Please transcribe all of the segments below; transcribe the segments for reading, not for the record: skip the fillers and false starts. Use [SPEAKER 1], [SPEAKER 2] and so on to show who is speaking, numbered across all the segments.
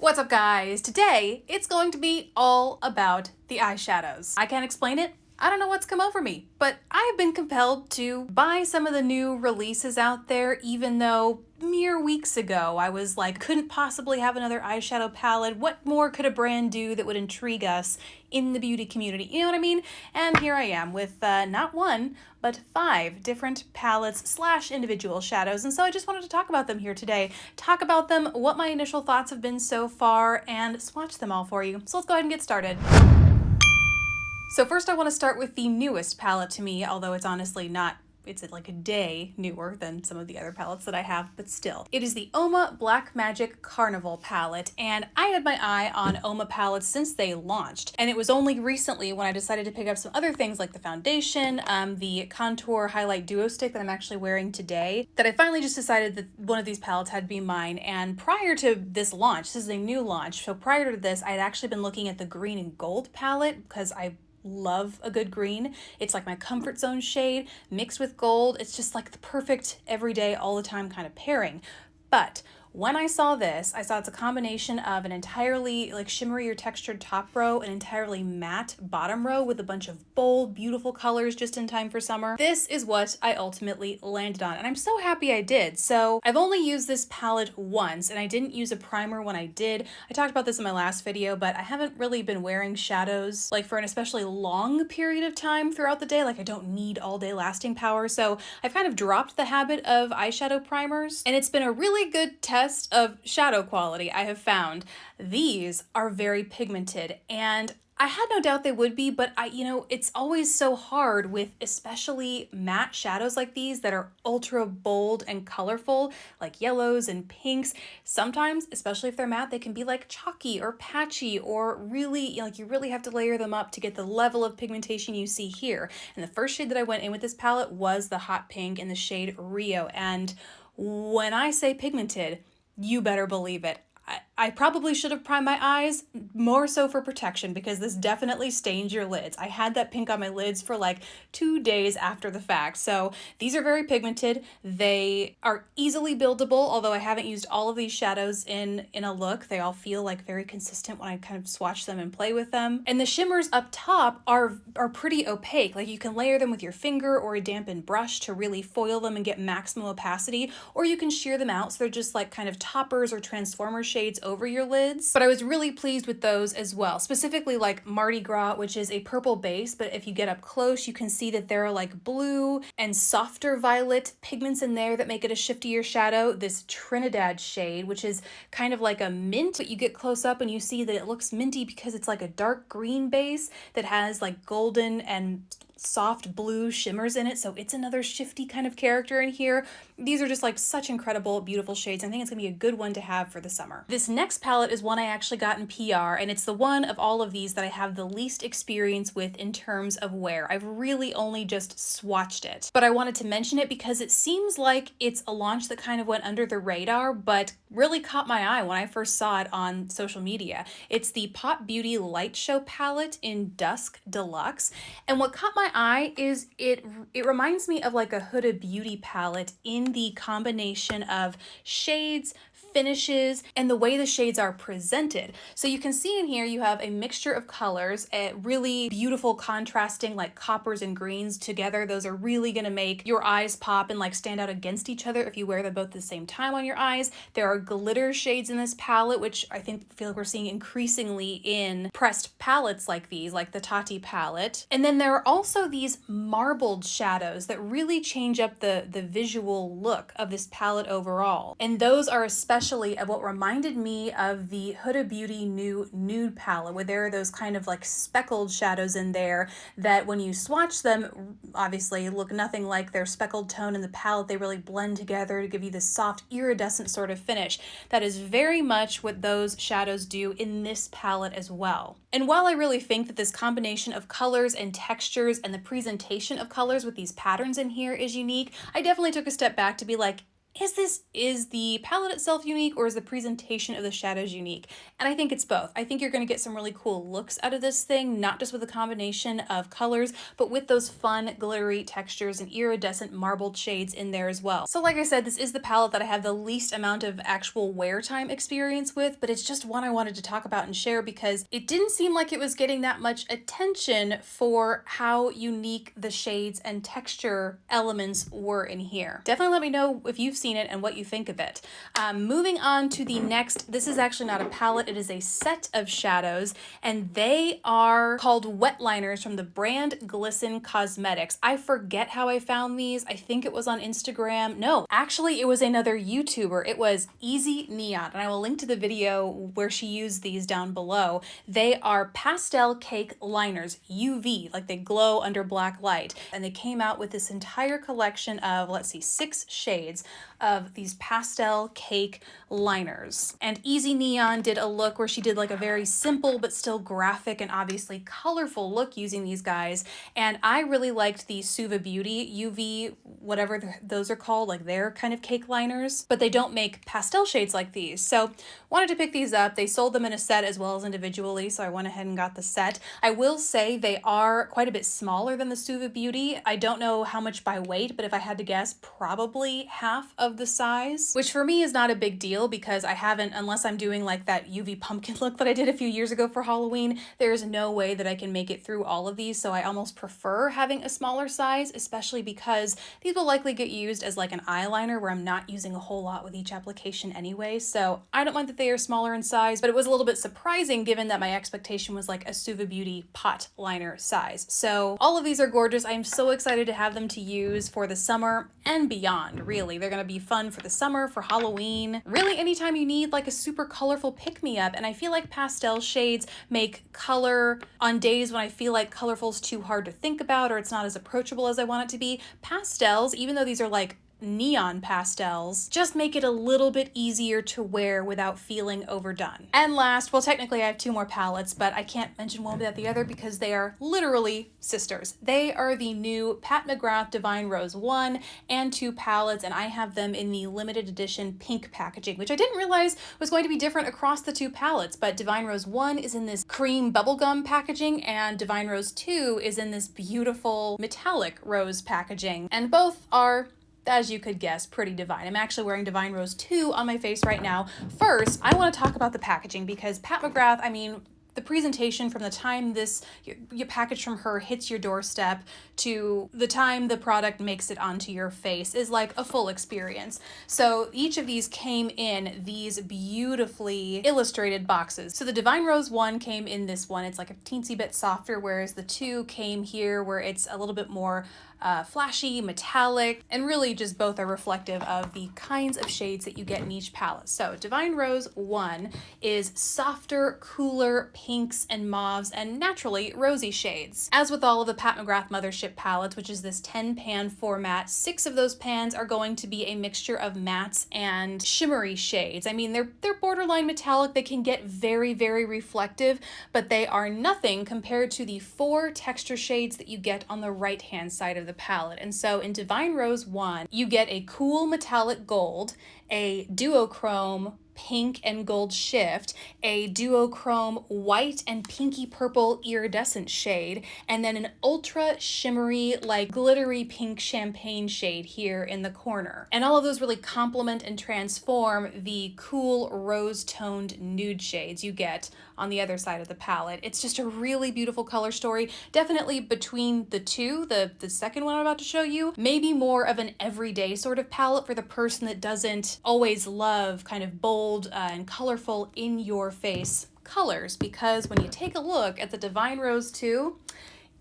[SPEAKER 1] What's up, guys? Today, it's going to be all about the eyeshadows. I can't explain it. I don't know what's come over me, but I've been compelled to buy some of the new releases out there, even though mere weeks ago I was like, couldn't possibly have another eyeshadow palette. What more could a brand do that would intrigue us in the beauty community? You know what I mean? And here I am with not one, but 5 different palettes slash individual shadows. And so I just wanted to talk about them here today. Talk about them, what my initial thoughts have been so far, and swatch them all for you. So let's go ahead and get started. So first I want to start with the newest palette to me, although it's honestly not, it's like a day newer than some of the other palettes that I have, but still. It is the Oma Black Magic Carnival palette, and I had my eye on Oma palettes since they launched, and it was only recently when I decided to pick up some other things like the foundation, the contour highlight duo stick that I'm actually wearing today, that I finally just decided that one of these palettes had to be mine. And prior to this launch, this is a new launch, so prior to this I had actually been looking at the green and gold palette because I love a good green. It's like my comfort zone shade mixed with gold. It's just like the perfect everyday all the time kind of pairing. But when I saw this, I saw it's a combination of an entirely like shimmery or textured top row, an entirely matte bottom row with a bunch of bold, beautiful colors just in time for summer. This is what I ultimately landed on, and I'm so happy I did. So I've only used this palette once, and I didn't use a primer when I did. I talked about this in my last video, but I haven't really been wearing shadows like for an especially long period of time throughout the day. Like I don't need all day lasting power. So I've kind of dropped the habit of eyeshadow primers, and it's been a really good test of shadow quality. I have found these are very pigmented, and I had no doubt they would be, but it's always so hard with especially matte shadows like these that are ultra bold and colorful, like yellows and pinks. Sometimes, especially if they're matte, they can be like chalky or patchy, or really, like you really have to layer them up to get the level of pigmentation you see here. And the first shade that I went in with this palette was the hot pink in the shade Rio. And when I say pigmented, you better believe it. I probably should have primed my eyes more so for protection, because this definitely stains your lids. I had that pink on my lids for like 2 days after the fact. So these are very pigmented. They are easily buildable, although I haven't used all of these shadows in a look. They all feel like very consistent when I kind of swatch them and play with them. And the shimmers up top are pretty opaque. Like you can layer them with your finger or a dampened brush to really foil them and get maximum opacity, or you can shear them out so they're just like kind of toppers or transformer shades over your lids. But I was really pleased with those as well, specifically like Mardi Gras, which is a purple base, but if you get up close you can see that there are like blue and softer violet pigments in there that make it a shiftier shadow. This Trinidad shade, which is kind of like a mint, but you get close up and you see that it looks minty because it's like a dark green base that has like golden and soft blue shimmers in it, so it's another shifty kind of character in here. These are just like such incredible, beautiful shades. I think it's gonna be a good one to have for the summer. This next palette is one I actually got in PR, and it's the one of all of these that I have the least experience with in terms of wear. I've really only just swatched it, but I wanted to mention it because it seems like it's a launch that kind of went under the radar, but really caught my eye when I first saw it on social media. It's the Pop Beauty Light Show palette in Dusk Deluxe, and what caught my eye is it reminds me of like a Huda Beauty palette in the combination of shades, finishes, and the way the shades are presented. So you can see in here you have a mixture of colors, a really beautiful contrasting like coppers and greens together. Those are really gonna make your eyes pop and like stand out against each other if you wear them both at the same time on your eyes. There are glitter shades in this palette, which I feel like we're seeing increasingly in pressed palettes like these, like the Tati palette. And then there are also these marbled shadows that really change up the visual look of this palette overall. And those are especially of what reminded me of the Huda Beauty new nude palette, where there are those kind of like speckled shadows in there that when you swatch them, obviously look nothing like their speckled tone in the palette. They really blend together to give you this soft iridescent sort of finish. That is very much what those shadows do in this palette as well. And while I really think that this combination of colors and textures and the presentation of colors with these patterns in here is unique, I definitely took a step back to be like, is the palette itself unique, or is the presentation of the shadows unique? And I think it's both. I think you're going to get some really cool looks out of this thing, not just with a combination of colors, but with those fun glittery textures and iridescent marbled shades in there as well. So like I said, this is the palette that I have the least amount of actual wear time experience with, but it's just one I wanted to talk about and share because it didn't seem like it was getting that much attention for how unique the shades and texture elements were in here. Definitely let me know if you've seen it and what you think of it. Moving on to the next, this is actually not a palette, it is a set of shadows, and they are called wet liners from the brand Glisten Cosmetics. I forget how I found these. I think it was on Instagram. No, actually it was another YouTuber. It was Easy Neon, and I will link to the video where she used these down below. They are pastel cake liners, UV, like they glow under black light, and they came out with this entire collection of, let's see, 6 shades of these pastel cake liners. And Easy Neon did a look where she did like a very simple but still graphic and obviously colorful look using these guys. And I really liked the Suva Beauty UV, whatever those are called, like their kind of cake liners, but they don't make pastel shades like these. So wanted to pick these up. They sold them in a set as well as individually, so I went ahead and got the set. I will say they are quite a bit smaller than the Suva Beauty. I don't know how much by weight, but if I had to guess, probably half of the size, which for me is not a big deal because I haven't, unless I'm doing like that UV pumpkin look that I did a few years ago for Halloween, there's no way that I can make it through all of these, so I almost prefer having a smaller size, especially because these will likely get used as like an eyeliner where I'm not using a whole lot with each application anyway, so I don't mind that they are smaller in size, but it was a little bit surprising given that my expectation was like a Suva Beauty pot liner size. So all of these are gorgeous. I'm so excited to have them to use for the summer and beyond, really. They're gonna be fun for the summer, for Halloween, really anytime you need like a super colorful pick-me-up. And I feel like pastel shades make color on days when I feel like colorful's too hard to think about or it's not as approachable as I want it to be. Pastels, even though these are like neon pastels, just make it a little bit easier to wear without feeling overdone. And last, well, technically I have 2 more palettes, but I can't mention one without the other because they are literally sisters. They are the new Pat McGrath Divine Rose 1 and 2 palettes, and I have them in the limited edition pink packaging, which I didn't realize was going to be different across the 2 palettes, but Divine Rose 1 is in this cream bubblegum packaging, and Divine Rose 2 is in this beautiful metallic rose packaging, and both are, as you could guess, pretty divine. I'm actually wearing Divine Rose 2 on my face right now. First, I want to talk about the packaging because Pat McGrath, I mean, the presentation from the time your package from her hits your doorstep to the time the product makes it onto your face is like a full experience. So each of these came in these beautifully illustrated boxes. So the Divine Rose 1 came in this one. It's like a teensy bit softer, whereas the 2 came here where it's a little bit more flashy, metallic, and really just both are reflective of the kinds of shades that you get in each palette. So Divine Rose 1 is softer, cooler pinks and mauves and naturally rosy shades. As with all of the Pat McGrath Mothership palettes, which is this 10 pan format, 6 of those pans are going to be a mixture of mattes and shimmery shades. I mean, they're borderline metallic. They can get very, very reflective, but they are nothing compared to the 4 texture shades that you get on the right-hand side of the palette. And so in Divine Rose 1, you get a cool metallic gold, a duochrome pink and gold shift, a duochrome white and pinky purple iridescent shade, and then an ultra shimmery, like glittery pink champagne shade here in the corner. And all of those really complement and transform the cool rose-toned nude shades you get on the other side of the palette. It's just a really beautiful color story. Definitely between the 2, the second one I'm about to show you, maybe more of an everyday sort of palette for the person that doesn't always love kind of bold and colorful in your face colors, because when you take a look at the Divine Rose 2,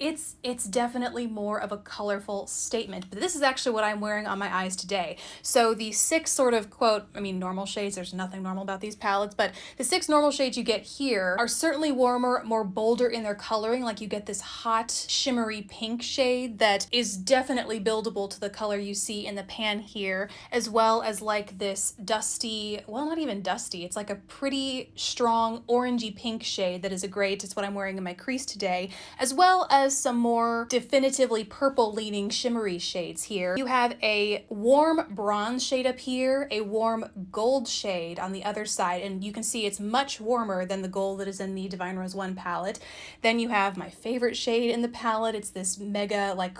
[SPEAKER 1] it's definitely more of a colorful statement. But this is actually what I'm wearing on my eyes today. So the 6 sort of quote, I mean, normal shades, there's nothing normal about these palettes, but the 6 normal shades you get here are certainly warmer, more bolder in their coloring. Like you get this hot, shimmery pink shade that is definitely buildable to the color you see in the pan here, as well as like this dusty, well, not even dusty, it's like a pretty strong orangey pink shade that is it's what I'm wearing in my crease today, as well as has some more definitively purple leaning shimmery shades here. You have a warm bronze shade up here, a warm gold shade on the other side, and you can see it's much warmer than the gold that is in the Divine Rose 1 palette. Then you have my favorite shade in the palette. It's this mega like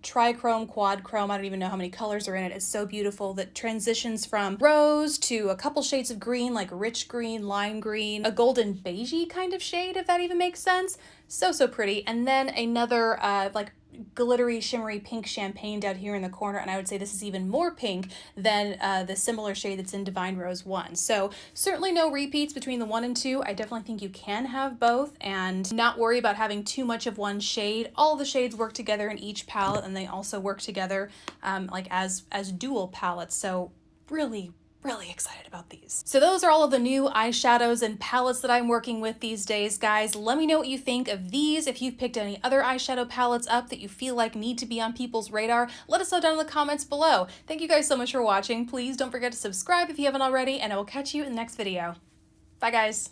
[SPEAKER 1] trichrome, quad chrome. I don't even know how many colors are in it. It's so beautiful that transitions from rose to a couple shades of green, like rich green, lime green, a golden beigey kind of shade, if that even makes sense. So pretty. And then another like glittery shimmery pink champagne down here in the corner, and I would say this is even more pink than the similar shade that's in Divine Rose 1. So certainly no repeats between the 1 and 2. I definitely think you can have both and not worry about having too much of one shade. All the shades work together in each palette, and they also work together like as dual palettes. So really excited about these. So those are all of the new eyeshadows and palettes that I'm working with these days, guys. Let me know what you think of these. If you've picked any other eyeshadow palettes up that you feel like need to be on people's radar, let us know down in the comments below. Thank you guys so much for watching. Please don't forget to subscribe if you haven't already, and I will catch you in the next video. Bye, guys.